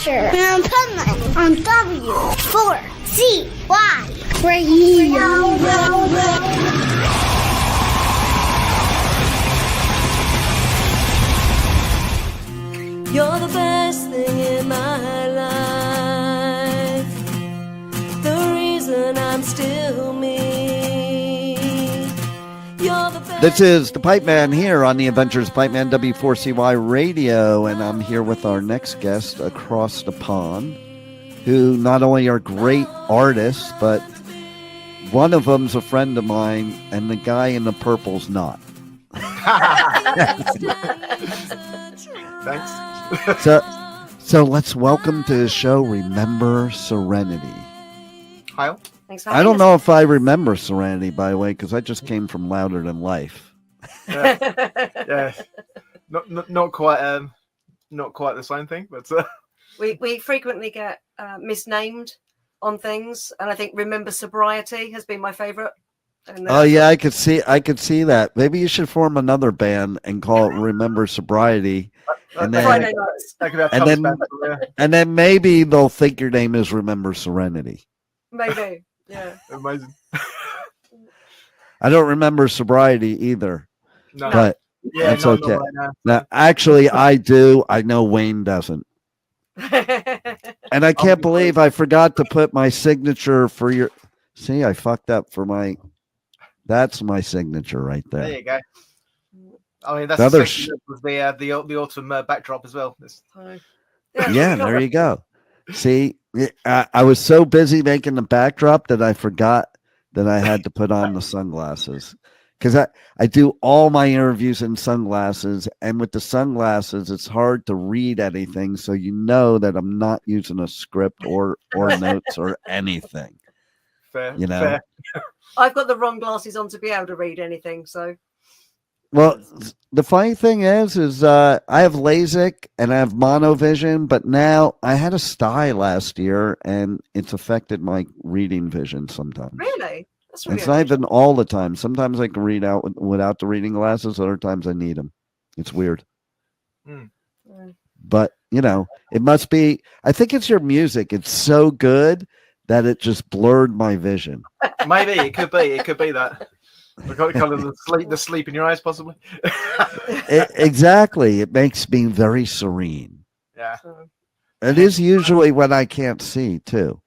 adventure in Pipeman on W4CY Radio. You're the best thing in my life, the reason I'm still me. You're the best. This is the Pipeman here on the Adventures Pipeman W4CY Radio, and I'm here with our next guest across the pond, who not only are great artists, but one of them's a friend of mine, and the guy in the purple's not. Thanks. So let's welcome to the show, Remember Serenity. Hi. Thanks for I don't know if I remember Serenity, by the way, because I just came from Louder Than Life. Yeah. Not quite the same thing, but we frequently get misnamed on things, and I think Remember Sobriety has been my favorite. Oh yeah, I could see that. Maybe you should form another band and call it Remember Sobriety. And then, Friday nights. and then maybe they'll think your name is Remember Serenity. Maybe, yeah. Amazing. I don't remember sobriety either, No. but Yeah, that's no, okay. not right now. Now, actually, I do. I know Wayne doesn't, and I can't believe I forgot to put my signature for your. See, I fucked up for my. That's my signature right there. There you go. I mean, that's The other the autumn backdrop as well. Yeah, there you go. See, I was so busy making the backdrop that I forgot that I had to put on the sunglasses, because I do all my interviews in sunglasses, and with the sunglasses, it's hard to read anything, so you know that I'm not using a script or notes or anything. Fair, you know. fair. I've got the wrong glasses on to be able to read anything, so. Well, the funny thing is I have LASIK and I have monovision, but now I had a sty last year and it's affected my reading vision sometimes. Really? That's really It's not even all the time. Sometimes I can read out without the reading glasses. Other times I need them. It's weird. Mm. But, you know, it must be, I think it's your music. It's so good that it just blurred my vision. Maybe it could be that. We got kind of the sleep in your eyes, possibly. Exactly. It makes me very serene. Yeah. It is usually when I can't see, too.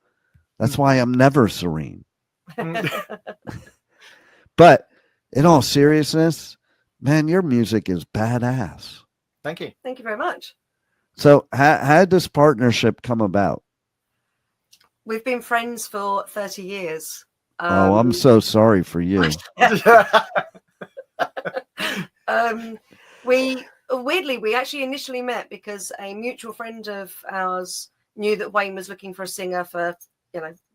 That's why I'm never serene. But in all seriousness, man, your music is badass. Thank you. Thank you very much. So how did this partnership come about? We've been friends for 30 years. Oh, I'm so sorry for you. We actually initially met because a mutual friend of ours knew that Wayne was looking for a singer for,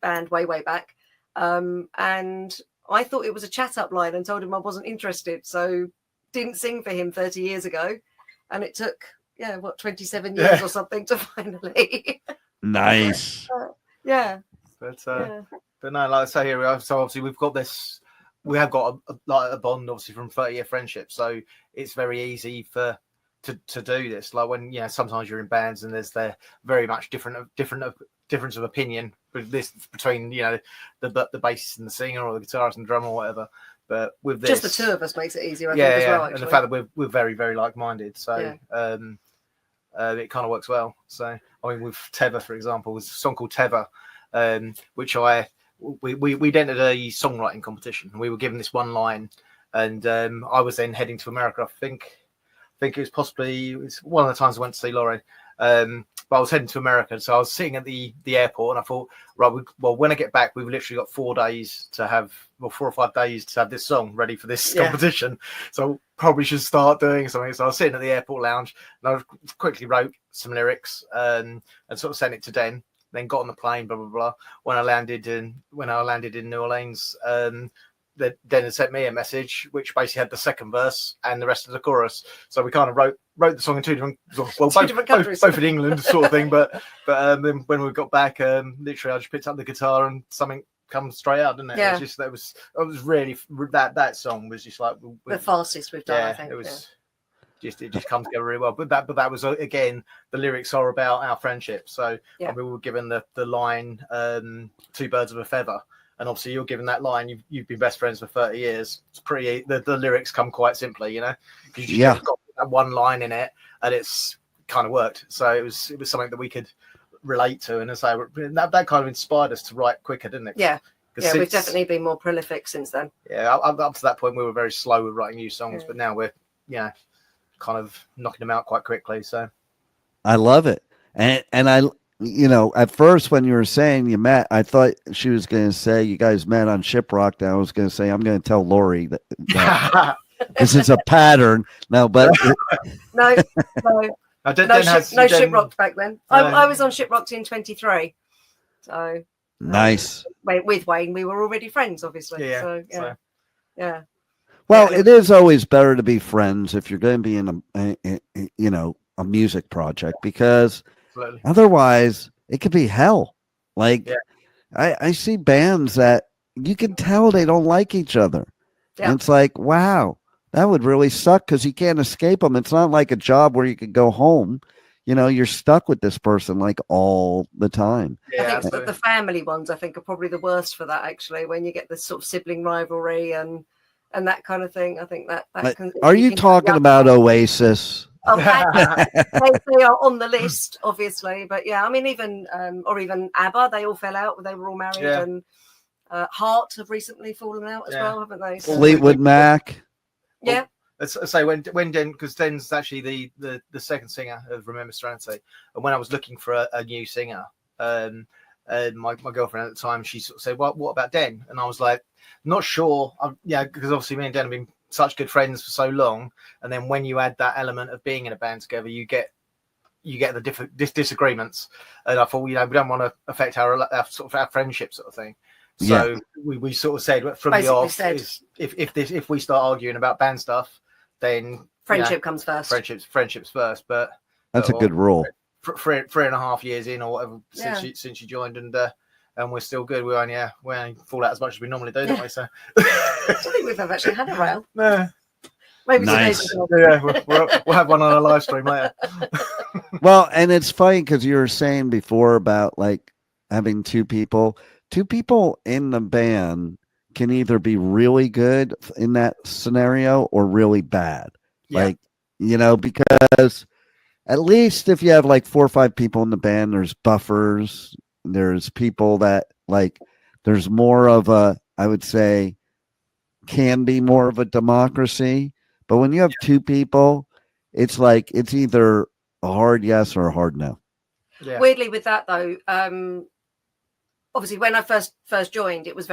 band way back. And I thought it was a chat up line and told him I wasn't interested. So didn't sing for him 30 years ago. And it took, 27 years or something to finally. Nice. Yeah. But no, like I say here, so obviously we have got a bond, obviously, from 30-year friendship. So it's very easy to do this. Like when sometimes you're in bands and there's very much difference of opinion between the bassist and the singer, or the guitarist and drummer, or whatever. But with this, just the two of us makes it easier. I think, as well. Actually. And the fact that we're very, very like-minded, so it kind of works well. So I mean, with Teva, for example, was a song called Teva, which we entered a songwriting competition. We were given this one line, and I was then heading to America. I think it was one of the times I went to see Lauren. But I was heading to America, so I was sitting at the airport, and I thought, right, when I get back, we've literally got 4 or 5 days to have this song ready for this competition. So probably should start doing something. So I was sitting at the airport lounge, and I quickly wrote some lyrics and sort of sent it to Den. Then got on the plane, blah blah blah. When I landed in New Orleans, Den had sent me a message which basically had the second verse and the rest of the chorus. So we kind of wrote the song in two different countries, both in England, sort of thing. But then when we got back, literally I just picked up the guitar and something come straight out, didn't it? Yeah. It was really that song was just like the fastest we've done. I think. It was. it just comes together really well. But that was again, the lyrics are about our friendship. So Yeah. we were given the line, two birds of a feather. And obviously you're given that line, you've been best friends for 30 years. It's pretty, the lyrics come quite simply, you know, because you just got that one line in it and it's kind of worked. So it was something that we could relate to. And so that kind of inspired us to write quicker, didn't it? Yeah. Yeah, we've definitely been more prolific since then. Yeah, up to that point, we were very slow with writing new songs, but now we're, kind of knocking them out quite quickly. So I love it. And I, at first when you were saying you met, I thought she was going to say you guys met on Shiprock. And I was going to say, I'm going to tell Lori that this is a pattern. No, but no Shiprock back then. No. I was on Shiprock in 23. So nice. With Wayne, we were already friends, obviously. Yeah. Yeah. Well, it is always better to be friends if you're going to be in a music project, because otherwise it could be hell. Like I see bands that you can tell they don't like each other. Yeah. And it's like, wow, that would really suck because you can't escape them. It's not like a job where you could go home. You're stuck with this person like all the time. Yeah, I think the family ones, I think, are probably the worst for that, actually, when you get this sort of sibling rivalry and that kind of thing. I think that can. Are you talking about Oasis? Oh, they are on the list, obviously, but yeah, I mean, even ABBA, they all fell out. They were all married, and Heart have recently fallen out as well, haven't they? So, Fleetwood Mac. Yeah. Let's say when Den, because Den's actually the second singer of Remember Serenity, and when I was looking for a new singer, my girlfriend at the time, she sort of said, "What about Den?" And I was like, "Not sure." Because obviously me and Den have been such good friends for so long, and then when you add that element of being in a band together, you get the different disagreements, and I thought, we don't want to affect our friendship sort of thing. So we sort of said from the off, if we start arguing about band stuff, then friendship comes first. Friendships first. But that's a good rule. 3.5 years in or whatever since you joined, and we're still good. We only fall out as much as we normally do, don't we? So I don't think we've ever actually had a row. No. Maybe nice. We'll have one on a live stream later. Well, and it's funny because you were saying before about like having two people in the band can either be really good in that scenario or really bad. Like, because at least if you have like 4 or 5 people in the band, there's buffers, there's people that like, there's more of a, I would say, can be more of a democracy. But when you have 2 people, it's like, it's either a hard yes or a hard no. Yeah. Weirdly with that though, obviously when I first joined, it was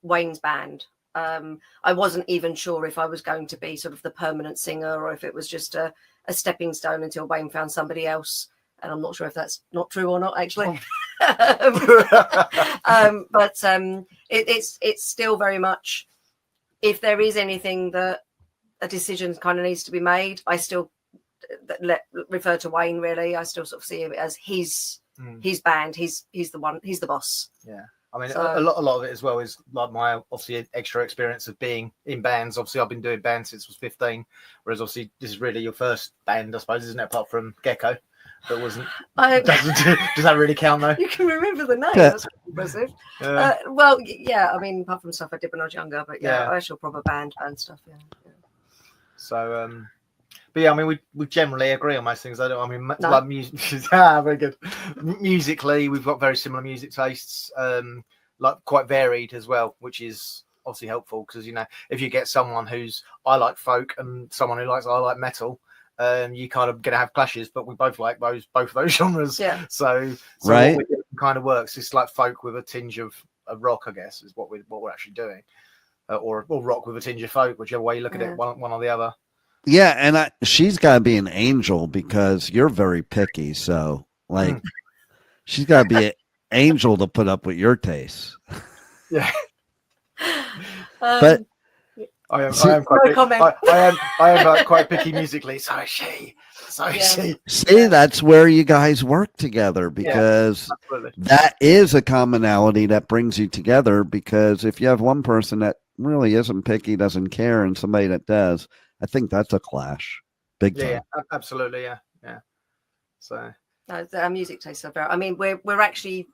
Wayne's band. I wasn't even sure if I was going to be sort of the permanent singer or if it was just a stepping stone until Wayne found somebody else. And I'm not sure if that's not true or not, actually. But it's still very much, if there is anything that a decision kind of needs to be made, I still refer to Wayne, really. I still sort of see it as his band. He's the one, he's the boss. Yeah. I mean, a lot of it as well is like my obviously extra experience of being in bands. Obviously, I've been doing bands since I was 15, whereas obviously this is really your first band, I suppose, isn't it? Apart from Gecko, that wasn't. Does that really count though? You can remember the name. That's impressive. Well, yeah. I mean, apart from stuff I did when I was younger, but actual proper band stuff. Yeah. So, but yeah, I mean, we generally agree on most things. Like music. Very good. Musically, we've got very similar music tastes, like quite varied as well, which is obviously helpful because if you get someone I like folk and someone who I like metal, you kind of gonna have clashes. But we both like both of those genres. Yeah. So right. What we do kind of works. It's like folk with a tinge of rock, I guess, is what we're actually doing, or rock with a tinge of folk, whichever way you look at it, one or the other. Yeah, and she's got to be an angel because you're very picky. So, like, she's got to be an angel to put up with your tastes. Yeah, but I am quite picky musically. So is she. See, that's where you guys work together because that is a commonality that brings you together. Because if you have one person that really isn't picky, doesn't care, and somebody that does, I think that's a clash big time. Yeah, absolutely, yeah. So our music tastes are very. I mean, we're actually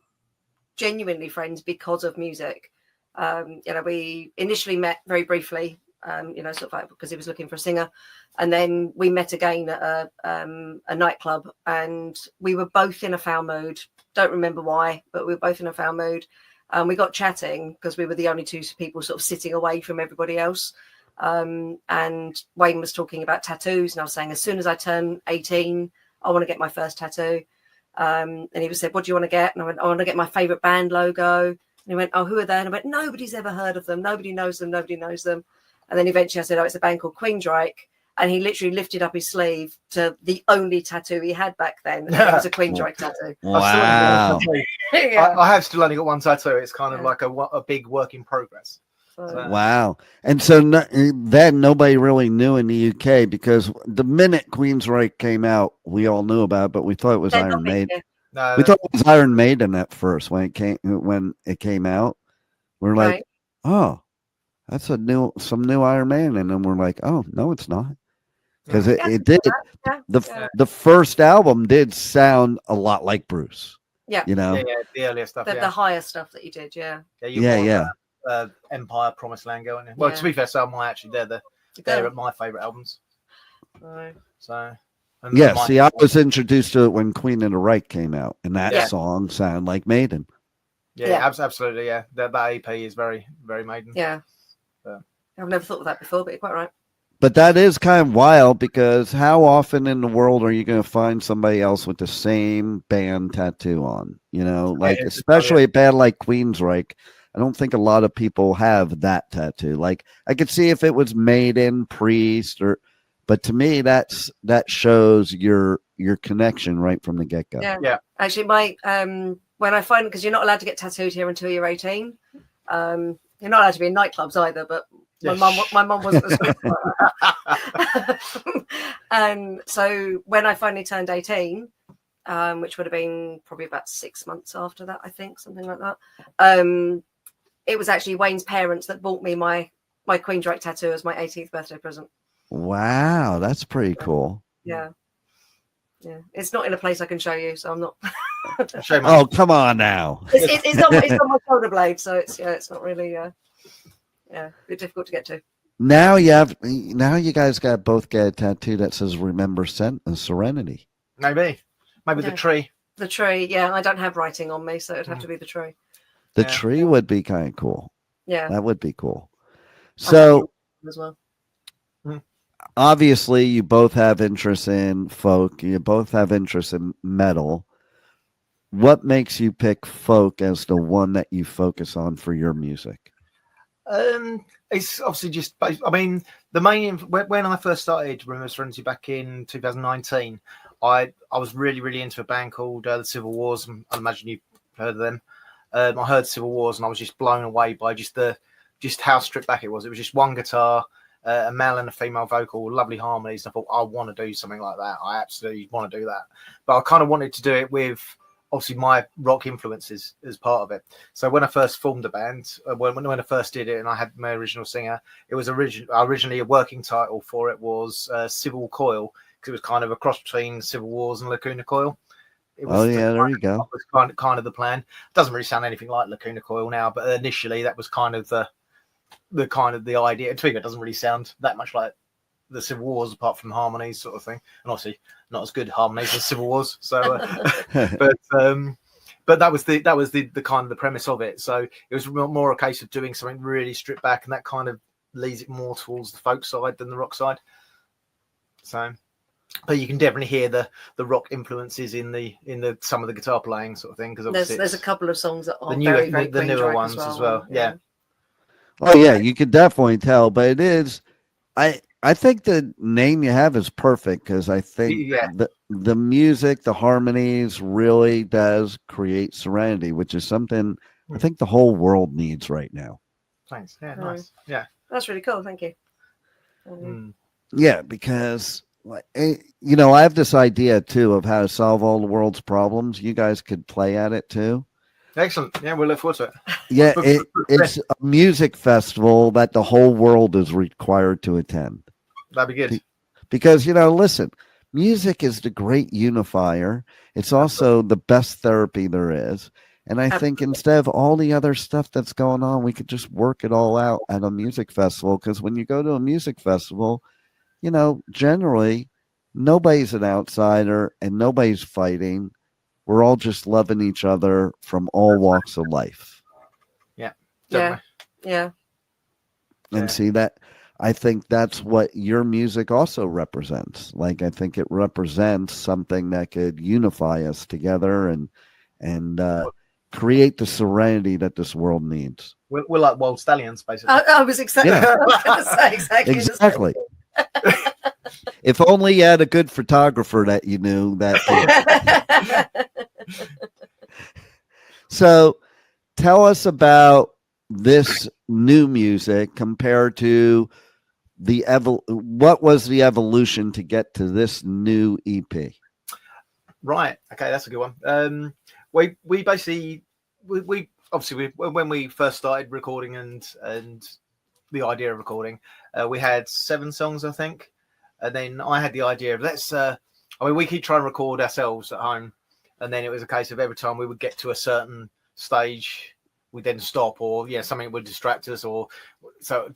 genuinely friends because of music. We initially met very briefly. Sort of like because he was looking for a singer, and then we met again at a nightclub, and we were both in a foul mood. Don't remember why, but we were both in a foul mood. We got chatting because we were the only two people sort of sitting away from everybody else. And Wayne was talking about tattoos, and I was saying, as soon as I turn 18, I want to get my first tattoo. And he said, what do you want to get? And I went, I want to get my favorite band logo. And he went, oh, who are they? And I went, nobody's ever heard of them. Nobody knows them. And then eventually I said, oh, it's a band called Queensryche. And he literally lifted up his sleeve to the only tattoo he had back then. And it was a Queensryche tattoo. Wow. I have still only got one tattoo. It's kind of like a big work in progress. Wow. And so then nobody really knew in the UK, because the minute Queensryche came out, we all knew about it, but we thought it was Iron Maiden. No, we thought it was Iron Maiden at first when it came out. We're like, Right. oh, that's some new Iron Maiden. And then we're like, oh, no, it's not. Because it did. The first album did sound a lot like Bruce. Yeah. You know? Yeah, the earlier stuff. The higher stuff that you did, yeah. Empire, Promised Land going. Well, to be fair, so am I actually. They're my favourite albums. Right. So. I was introduced to it when Queen of the Reich came out, and that song sounded like Maiden. Yeah, absolutely. Yeah, that EP is very, very Maiden. Yeah. I've never thought of that before, but you're quite right. But that is kind of wild, because how often in the world are you going to find somebody else with the same band tattoo on? You know, like especially a band like Queensryche. I don't think a lot of people have that tattoo. Like I could see if it was Maiden, Priest, but to me that shows your connection right from the get go. Yeah. Actually, my when I find, because you're not allowed to get tattooed here until you're 18. You're not allowed to be in nightclubs either, but my mum wasn't as good. And so when I finally turned 18, which would have been probably about 6 months after that, I think, something like that. It was actually Wayne's parents that bought me my Queensryche tattoo as my 18th birthday present. Wow, that's pretty cool. Yeah. It's not in a place I can show you, so I'm not. Oh, come on now. It's on my shoulder blade, so it's not really a bit difficult to get to. Now you guys both get a tattoo that says "Remember Serenity." Maybe the tree. The tree, yeah. I don't have writing on me, so it'd have to be the tree. The tree would be kind of cool. Yeah, that would be cool. So, as well. Obviously, you both have interest in folk. You both have interest in metal. What makes you pick folk as the one that you focus on for your music? It's obviously just. I mean, the main when I first started Remember Serenity back in 2019, I was really, really into a band called the Civil Wars. I imagine you've heard of them. I heard Civil Wars and I was just blown away by just how stripped back it was. It was just one guitar, a male and a female vocal, lovely harmonies. And I thought, I want to do something like that. I absolutely want to do that. But I kind of wanted to do it with obviously my rock influences as part of it. So when I first formed the band, when I first did it and I had my original singer, it was originally a working title for it was Civil Coil, because it was kind of a cross between Civil Wars and Lacuna Coil. There you go. That was kind of the plan. Doesn't really sound anything like Lacuna Coil now, but initially that was kind of the idea. To me, it doesn't really sound that much like the Civil Wars, apart from harmonies, sort of thing, and obviously not as good harmonies as Civil Wars. So, but that was the kind of the premise of it. So it was more a case of doing something really stripped back, and that kind of leads it more towards the folk side than the rock side. So. But you can definitely hear the rock influences in the some of the guitar playing sort of thing, because there's a couple of songs that are the newer ones as well. Yeah. Oh yeah, you could definitely tell, but it is. I think the name you have is perfect, because I think the music, the harmonies really does create serenity, which is something I think the whole world needs right now. Thanks. Yeah, nice. Yeah, that's really cool. Thank you. Yeah, because. I have this idea too of how to solve all the world's problems. You guys could play at it too. Excellent. Yeah, we'll look forward to it. Yeah, it's a music festival that the whole world is required to attend. That'd be good. because, listen, music is the great unifier. It's also the best therapy there is. And I think instead of all the other stuff that's going on, we could just work it all out at a music festival. Because when you go to a music festival, generally nobody's an outsider and nobody's fighting. We're all just loving each other from all walks of life. Yeah. Yeah. Yeah. And see that, I think that's what your music also represents. Like, I think it represents something that could unify us together and create the serenity that this world needs. We're like wild stallions, basically. I was exactly. Yeah. I was going to say exactly. Exactly. If only you had a good photographer that you knew that. So tell us about this new music compared to what was the evolution to get to this new EP? Right. Okay, that's a good one. We basically we obviously when we first started recording and the idea of recording, we had 7 songs, I think, and then I had the idea of we keep trying to record ourselves at home, and then it was a case of every time we would get to a certain stage, we'd then stop, or something would distract us, or so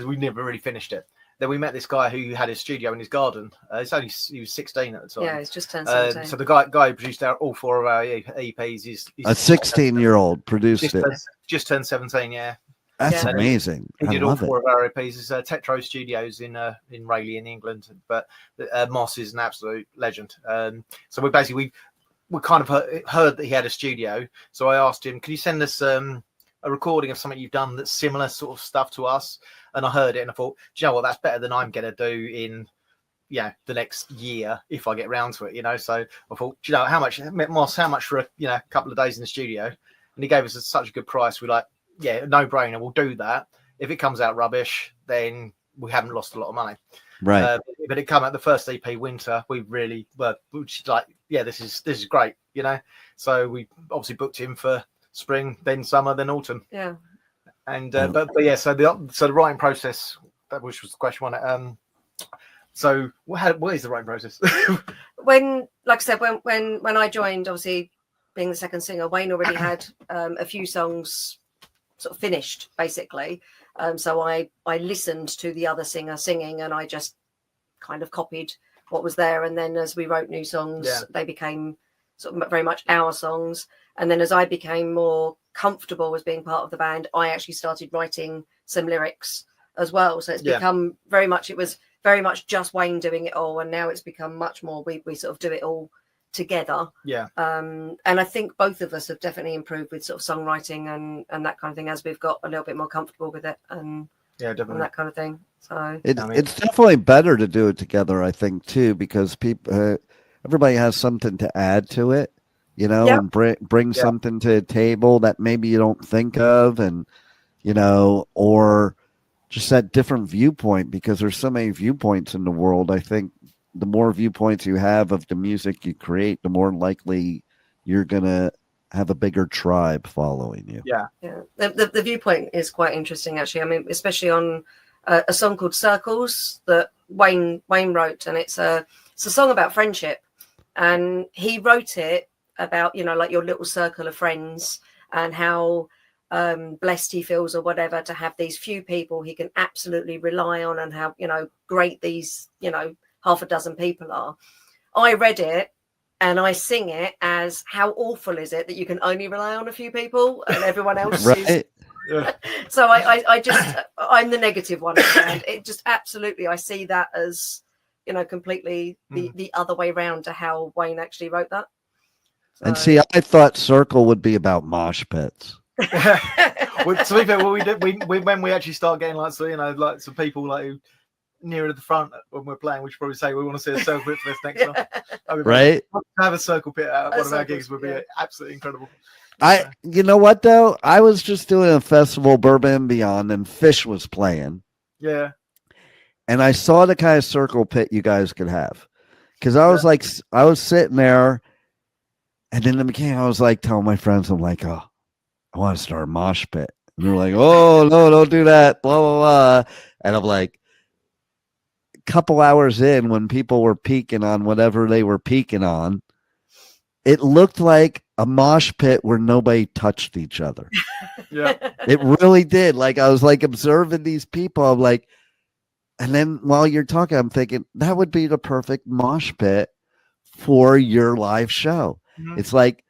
we never really finished it. Then we met this guy who had his studio in his garden. He was 16 at the time. Yeah, he's just turned 17. So the guy who produced all 4 of our EPs. He's a 16-year-old produced it. Just turned 17. Yeah, that's amazing. He did I all love 4 of our EPs. It's Tetro Studios in Rayleigh in England. But Moss is an absolute legend. So we kind of heard that he had a studio. So I asked him, can you send us a recording of something you've done that's similar sort of stuff to us? And I heard it and I thought, do you know what, that's better than I'm going to do in the next year if I get around to it, So I thought, do you know, how much, Moss, how much for a couple of days in the studio? And he gave us such a good price. We're like, yeah, no brainer, we'll do that. If it comes out rubbish, then we haven't lost a lot of money. Right. But it came out the first EP, Winter. We really were like, yeah, this is great, So we obviously booked him for spring, then summer, then autumn. Yeah. And but yeah, so the writing process, which was the question on it. So what is the writing process? When, like I said, when I joined, obviously being the second singer, Wayne already had a few songs sort of finished, basically. So I listened to the other singer singing, and I just kind of copied what was there. And then as we wrote new songs, they became sort of very much our songs. And then as I became more comfortable as being part of the band, I actually started writing some lyrics as well. So it's become it was very much just Wayne doing it all. And now it's become much more, we sort of do it all together. Yeah. And I think both of us have definitely improved with sort of songwriting and that kind of thing as we've got a little bit more comfortable with it and definitely and that kind of thing. So it's definitely better to do it together, I think, too, because people everybody has something to add to it, and bring something to the table that maybe you don't think of, and or just that different viewpoint, because there's so many viewpoints in the world. I think the more viewpoints you have of the music you create, the more likely you're gonna have a bigger tribe following you. Yeah. The viewpoint is quite interesting, actually. I mean, especially on a song called Circles that Wayne wrote, and it's a song about friendship, and he wrote it about like your little circle of friends and how blessed he feels or whatever to have these few people he can absolutely rely on, and how great these half a dozen people are. I read it and I sing it as, how awful is it that you can only rely on a few people and everyone else is. So I'm the negative one, and it just absolutely, I see that as completely the other way around to how Wayne actually wrote that. So. And see, I thought Circle would be about mosh pits. Well, to be fair, when we actually start getting like some people like who nearer to the front when we're playing, we should probably say we want to see a circle pit for this next time. I mean, right? To have a circle pit at one of our gigs would be absolutely incredible. You know what though? I was just doing a festival, Bourbon and Beyond, and Fish was playing. Yeah. And I saw the kind of circle pit you guys could have, because I was I was sitting there, and in the beginning, I was like telling my friends, I'm like, oh, I want to start a mosh pit. And they're like, oh no, don't do that, blah blah blah. And I'm like, couple hours in, when people were peaking on whatever they were peaking on, it looked like a mosh pit where nobody touched each other. Yeah. It really did. Like, I was like observing these people. I'm like, and then while you're talking, I'm thinking that would be the perfect mosh pit for your live show. Mm-hmm. It's like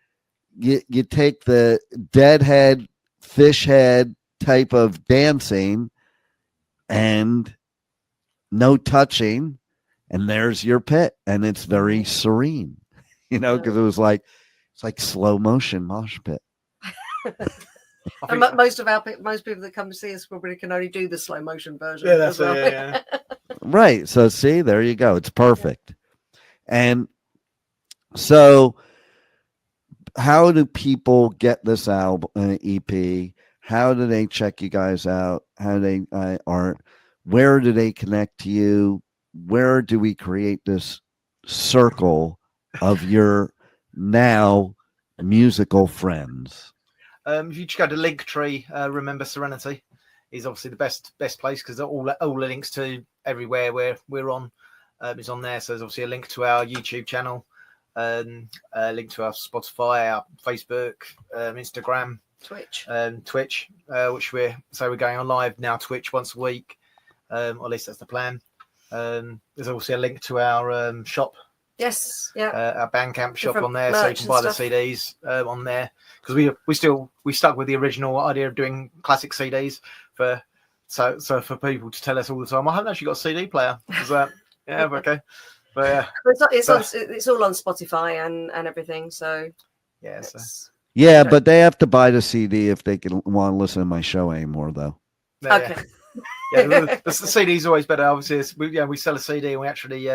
you take the deadhead, fish head type of dancing and no touching, and there's your pit, and it's very serene, because it was like, it's like slow motion mosh pit. And most people that come to see us probably can only do the slow motion version. Yeah, that's well. it. Yeah. Right. So see, there you go. It's perfect. And so, how do people get this album, EP? How do they check you guys out? How do they where do they connect to you? Where do we create this circle of your now musical friends? If you just go to Linktree, remember Serenity is obviously the best place, because all the links to everywhere where we're on is on there. So there's obviously a link to our YouTube channel, a link to our Spotify, our Facebook, Instagram, Twitch, which we're going on live now, Twitch once a week, or at least that's the plan. There's also a link to our shop. Yes, yeah. Our Bandcamp shop Different on there, so you can buy the CDs on there, because we stuck with the original idea of doing classic CDs for people to tell us all the time, I haven't actually got a CD player. Yeah, okay, but yeah, it's all on Spotify and everything. So yeah, but they have to buy the CD if they want to listen to my show anymore, though. Okay. Yeah, the CD's always better. Obviously, we sell a CD, and we actually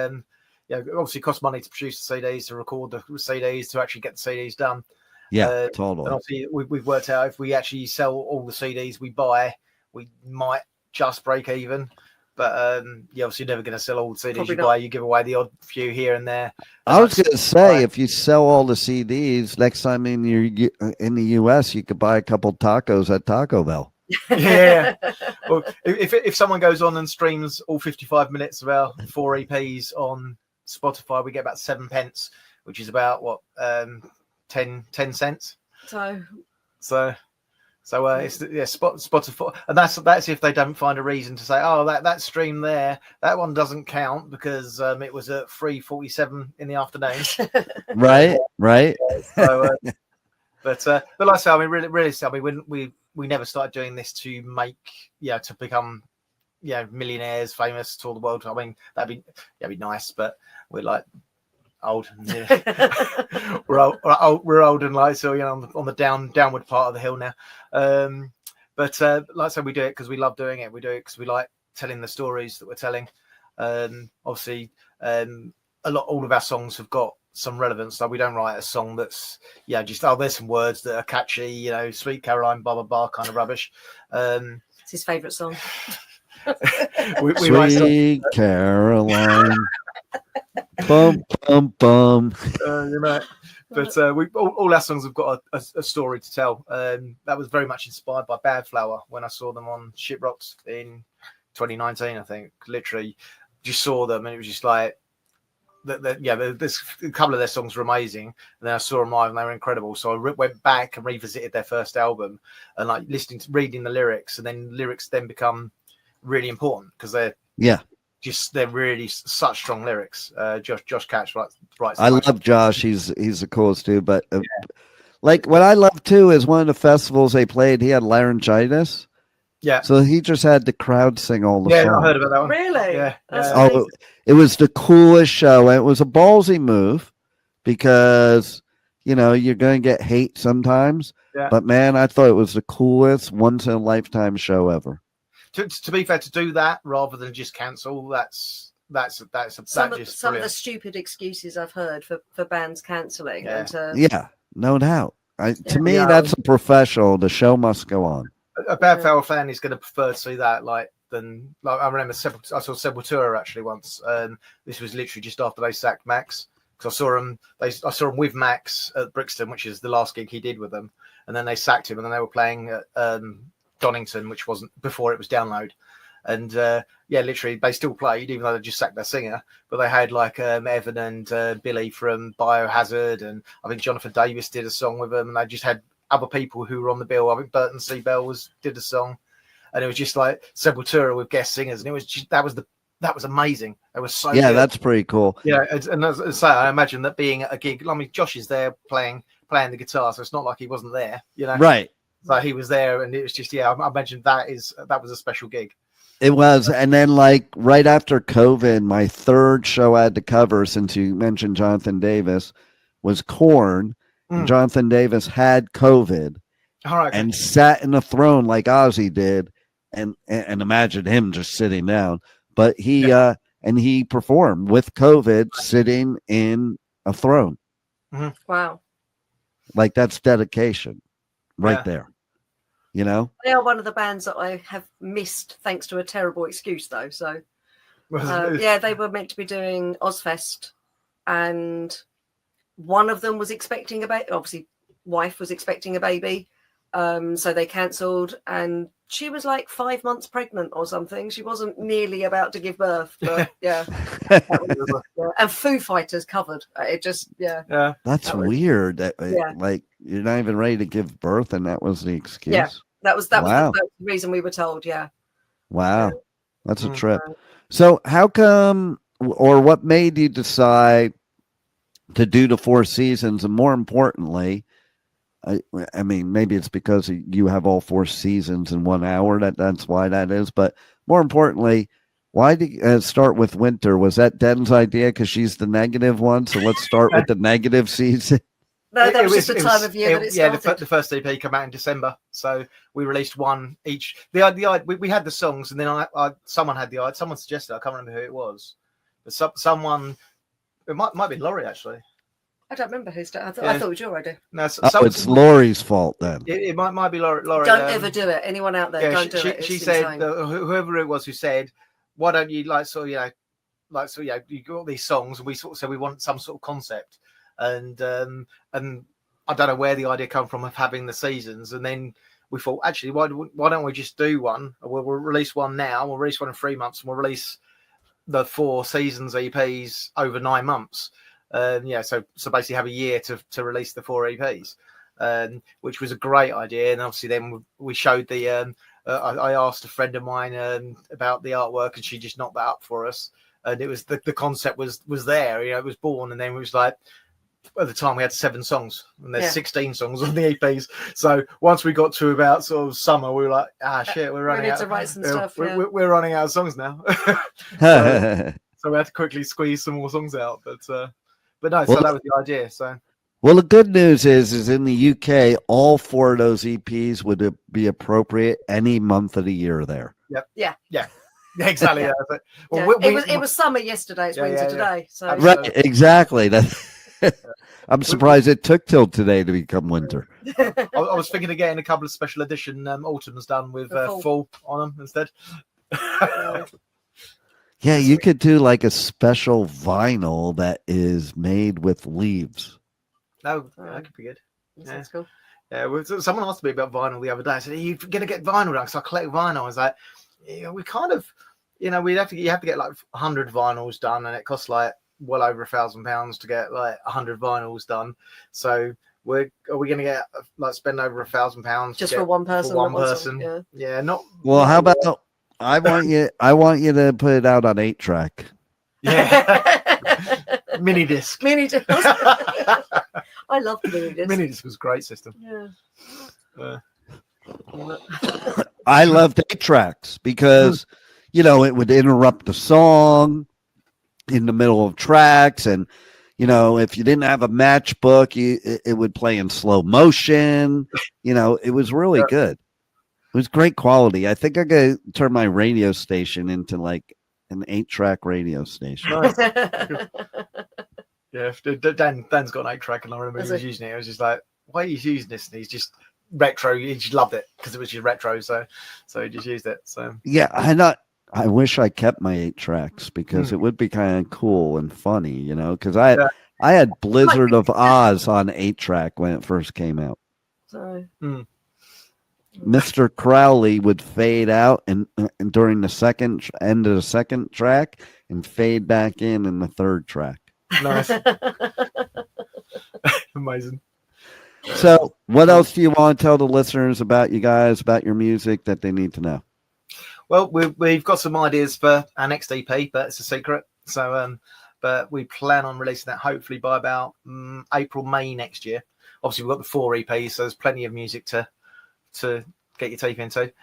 obviously it costs money to produce the CDs, to record the CDs, to actually get the CDs done. Yeah, totally. And obviously, we've worked out if we actually sell all the CDs we buy, we might just break even. But you're obviously never going to sell all the CDs you buy. You give away the odd few here and there. I was going to say, if you sell all the CDs, next time in the US, you could buy a couple tacos at Taco Bell. Yeah. Well, if someone goes on and streams all 55 minutes of our 4 EPs on Spotify, we get about 7 pence, which is about 10 cents. So it's Spotify, and that's if they don't find a reason to say, oh, that stream there, that one doesn't count because it was at 3:47 in the afternoon. Right. So, but like I say, I mean, really, we never started doing this to become millionaires, famous to all the world. I mean, that'd be nice, but we're like old. We're old and like, so on the downward part of the hill now. But like I said, we do it because we love doing it. We do it because we like telling the stories that we're telling. Obviously, all of our songs have got some relevance. So we don't write a song that's there's some words that are catchy, Sweet Caroline, blah blah blah, kind of rubbish. It's his favourite song. Sweet Caroline. Bum bum bum. But all our songs have got a story to tell. That was very much inspired by Bad Flower when I saw them on Shiprocks in 2019. I think literally just saw them, and it was just like there's a couple of their songs were amazing, and then I saw them live and they were incredible. So I went back and revisited their first album and like reading the lyrics, and then lyrics then become really important because they're really such strong lyrics. Josh Catch writes. I love Josh. He's the coolest dude. But like what I love too is one of the festivals they played, he had laryngitis. Yeah. So he just had the crowd sing all the songs. Yeah, I heard about that one. Really? Yeah. It was the coolest show, and it was a ballsy move because you're going to get hate sometimes. Yeah. But man, I thought it was the coolest once in a lifetime show ever. To be fair, to do that rather than just cancel, that's some of the stupid excuses I've heard for bands cancelling. Yeah. No doubt. To me, that's a professional. The show must go on. A Bad Flower fan is going to prefer to see that than I remember I saw Sepultura actually once. This was literally just after they sacked Max, because I saw him with Max at Brixton, which is the last gig he did with them, and then they sacked him, and then they were playing at Donington, which wasn't before it was Download, And literally they still played, even though they just sacked their singer. But they had like Evan and Billy from Biohazard, and I think Jonathan Davis did a song with them, and they just had other people who were on the bill. I think Burton C. Bell did a song, and it was just like Sepultura with guest singers, and it was just that was amazing. It was so good. That's pretty cool. Yeah, and as I say, I imagine that being at a gig. I mean, Josh is there playing the guitar, so it's not like he wasn't there, Right. So he was there, and it was just I imagine that was a special gig. It was. And then like right after COVID, my third show I had to cover, since you mentioned Jonathan Davis, was Korn. And Jonathan Davis had COVID. All right, and sat in a throne like Ozzy did, and imagine him just sitting down. But he and he performed with COVID sitting in a throne. Wow. Like that's dedication right there. They are one of the bands that I have missed thanks to a terrible excuse, though. So, they were meant to be doing Ozfest, and one of them was expecting a baby. Obviously, wife was expecting a baby, so they cancelled, and she was like 5 months pregnant or something. She wasn't nearly about to give birth, but and Foo Fighters covered. It just That's weird. Like you're not even ready to give birth, and that was the excuse. Yeah. That was the reason we were told. Yeah. Wow. That's a trip. So how come, or what made you decide to do the 4 seasons? And more importantly, I mean, maybe it's because you have all 4 seasons in 1 hour. That's why that is. But more importantly, why did you start with winter? Was that Den's idea because she's the negative one? So let's start with the negative season. No, that was just the time of year that it started. The first EP came out in December, so we released one each. We had the songs, and then someone had the idea. Someone suggested, I can't remember who it was, but someone, it might be Laurie actually. I don't remember who's done. I thought it was your idea. No, it's Laurie's fault then. It might be Laurie. Don't ever do it. Anyone out there, don't do it. She said, whoever it was who said, why don't you you got these songs, and we sort of said we want some sort of concept. And I don't know where the idea came from of having the seasons, and then we thought, actually, why don't we just do one? We'll release one now. We'll release one in 3 months, and we'll release the 4 seasons EPs over 9 months. So basically have a year to release the 4 EPs, which was a great idea. And obviously, then we showed the. I asked a friend of mine about the artwork, and she just knocked that up for us. And it was the concept was there. It was born, and then it was like. At the time we had 7 songs, and there's 16 songs on the EPs. So once we got to about sort of summer, we were like, shit, we're running out. To write some stuff. We're running out of songs now. So we had to quickly squeeze some more songs out. But no, so that was the idea. So. Well, the good news is in the UK, all 4 of those EPs would be appropriate any month of the year there. Yep. Yeah. Exactly. Well, it was summer yesterday. It's winter today. So right, exactly. I'm surprised it took till today to become winter. I was thinking of getting a couple of special edition autumns done with fall on them instead. Yeah, you could do like a special vinyl that is made with leaves. No, that could be good. That's cool. Yeah, someone asked me about vinyl the other day. I said, "Are you going to get vinyl done?" So I collect vinyl. I was like, we kind of, you have to get like 100 vinyls done, and it costs like well over £1,000 to get like 100 vinyls done. So are we going to get like spend over £1,000 just for one person? For one person, yeah. Not well. How about I want you to put it out on 8-track. Yeah, mini disc. I love the mini disc. Mini disc was a great system. Yeah. I loved 8-tracks because it would interrupt the song in the middle of tracks, and if you didn't have a matchbook, it would play in slow motion. It was really good. It was great quality. I think I'm gonna turn my radio station into like an 8-track radio station. Nice. Yeah, Dan's got an 8-track, and I remember he was using it. I was just like, why are you using this? And he's just retro. He just loved it because it was just retro. So he just used it. So yeah, I wish I kept my 8-tracks because it would be kind of cool and funny, because I had Blizzard of Oz on 8-track when it first came out. So Mr. Crowley would fade out and during the end of the second track and fade back in the third track. Nice. Amazing. So what else do you want to tell the listeners about you guys, about your music that they need to know? Well, we've got some ideas for our next EP, but it's a secret. So, but we plan on releasing that hopefully by about April, May next year. Obviously, we've got the 4 EPs, so there's plenty of music to get your teeth into.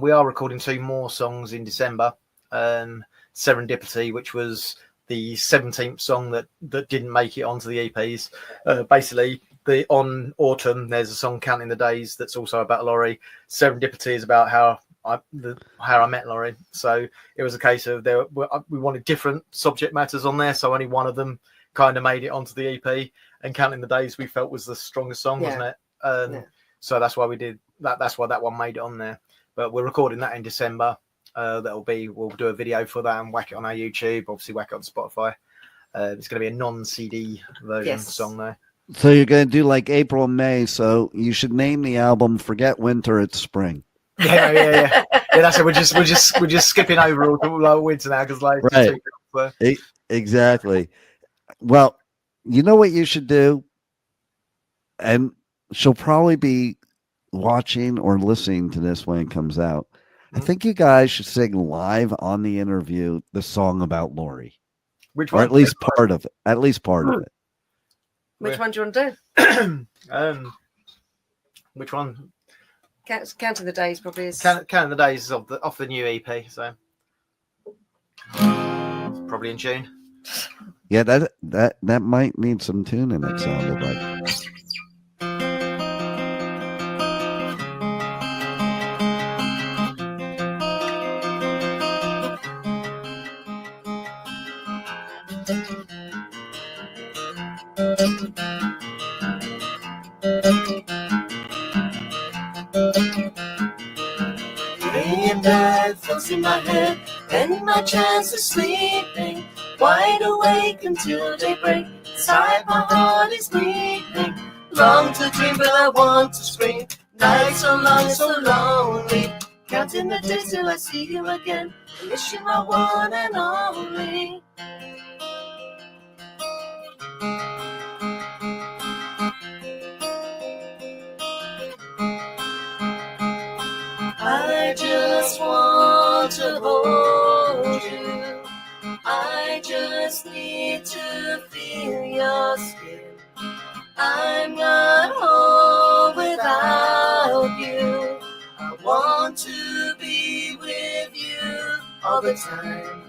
We are recording 2 more songs in December. Serendipity, which was the 17th song that didn't make it onto the EPs. Basically, on Autumn, there's a song Counting the Days that's also about Laurie. Serendipity is about how I met Laurie. So it was a case of we wanted different subject matters on there, so only one of them kind of made it onto the EP. And Counting the Days we felt was the strongest song, wasn't it? So that's why we did that. That's why that one made it on there. But we're recording that in December. We'll do a video for that and whack it on our YouTube. Obviously, whack it on Spotify. It's going to be a non-CD version song though. So you're going to do like April and May. So you should name the album "Forget Winter, It's Spring." Yeah. That's it. We're just skipping over all winter now because right. Exactly. Well, you know what you should do, and she'll probably be watching or listening to this when it comes out. I think you guys should sing live on the interview the song about Laurie. Which one? Or at least part of it. At least part of it. Which one do you want to do? Which one? Counting the Days probably is. Counting the Days is off the new EP, so probably in June. Yeah, that might need some tuning. It sounded like. Laying bad thoughts in my head, and my chance of sleeping, wide awake until daybreak. Inside my heart is weeping, long to dream but I want to scream. Night so long, so lonely, counting the days till I see you again. Miss you, my one and only. I just want to hold you. I just need to feel your skin. I'm not home without you. I want to be with you all the time.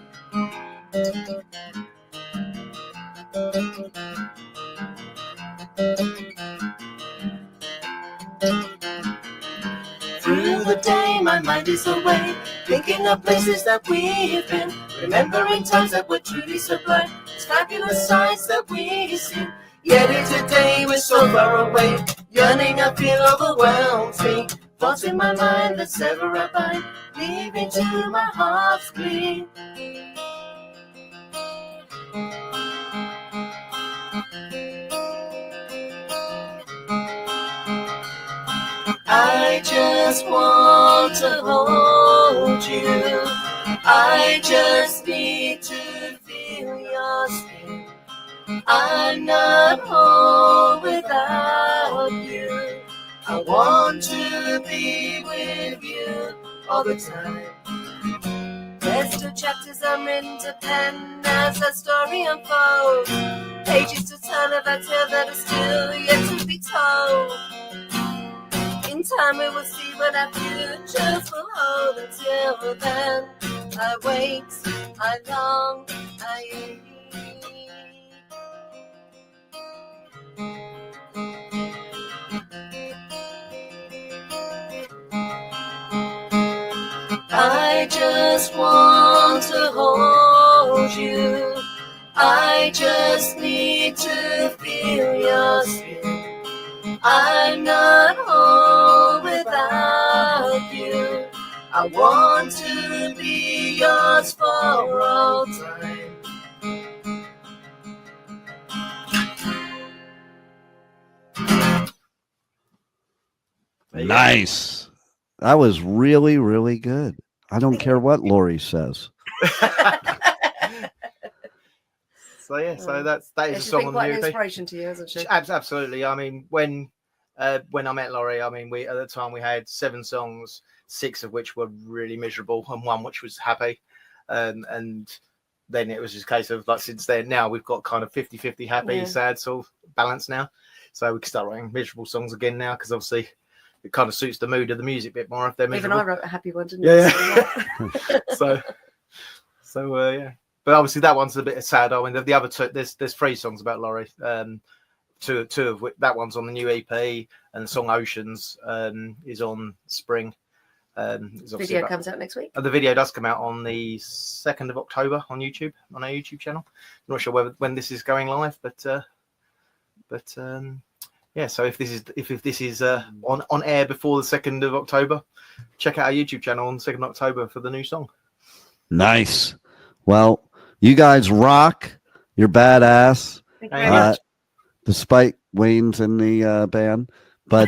Through the day my mind is away, thinking of places that we've been, remembering times that were truly sublime. It's fabulous sights that we've seen, yet it's a day we're so far away. Yearning I feel overwhelms me, thoughts in my mind that sever our bind, leaving to my heart's glee. I just want to hold you. I just need to feel your skin. I'm not home without you. I want to be with you all the time. There's 2 chapters I'm written to pen as that story unfolds. Pages to turn of a tale that is still yet to be told. In time we will see what our futures will hold. Until then, I wait, I long, I ache. I just want to hold you. I just need to feel your skin. I'm not home without you. I want to be yours for all time. Nice. That was really, really good. I don't care what Laurie says. So yeah, so that is a She's song been on quite the an EP. inspiration to you, hasn't she? Absolutely. I mean, when I met Laurie, I mean, at the time we had 7 songs, 6 of which were really miserable, and 1 which was happy. And then it was just a case of like, since then, now we've got kind of 50-50 happy, sad sort of balance now. So we can start writing miserable songs again now, because obviously it kind of suits the mood of the music a bit more if they're miserable. Even I wrote a happy one, didn't I? Yeah. so yeah. But obviously that one's a bit sad. I mean, the other 2, there's 3 songs about Laurie. Two of which, that one's on the new EP, and the song Oceans is on Spring. Video comes out next week. The video does come out on the 2nd of October on YouTube, on our YouTube channel. I'm not sure when this is going live, but yeah. So if this is on air before the 2nd of October, check out our YouTube channel on the 2nd of October for the new song. Nice. Well, you guys rock. You're badass. Despite Wayne's in the band, but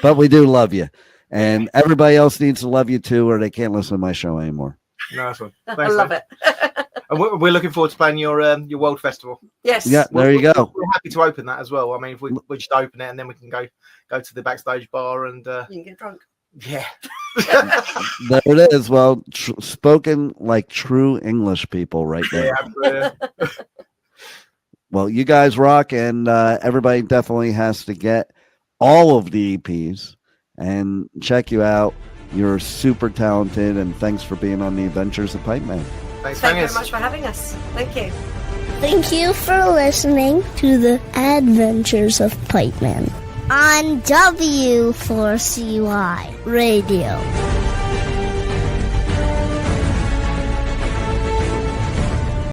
but we do love you, and everybody else needs to love you too, or they can't listen to my show anymore. Nice one. I Thanks, love man. it. And we're looking forward to playing your World Festival. Yes. Yeah, there you go. We're happy to open that as well. I mean, if we just open it, and then we can go to the backstage bar and you can get drunk. Yeah. There it is. Well, spoken like true English people right there. Yeah. Well, you guys rock, and everybody definitely has to get all of the EPs and check you out. You're super talented, and thanks for being on the Adventures of Pipeman. Thanks very much for having us. Thank you. Thank you for listening to the Adventures of Pipeman on W4CY Radio.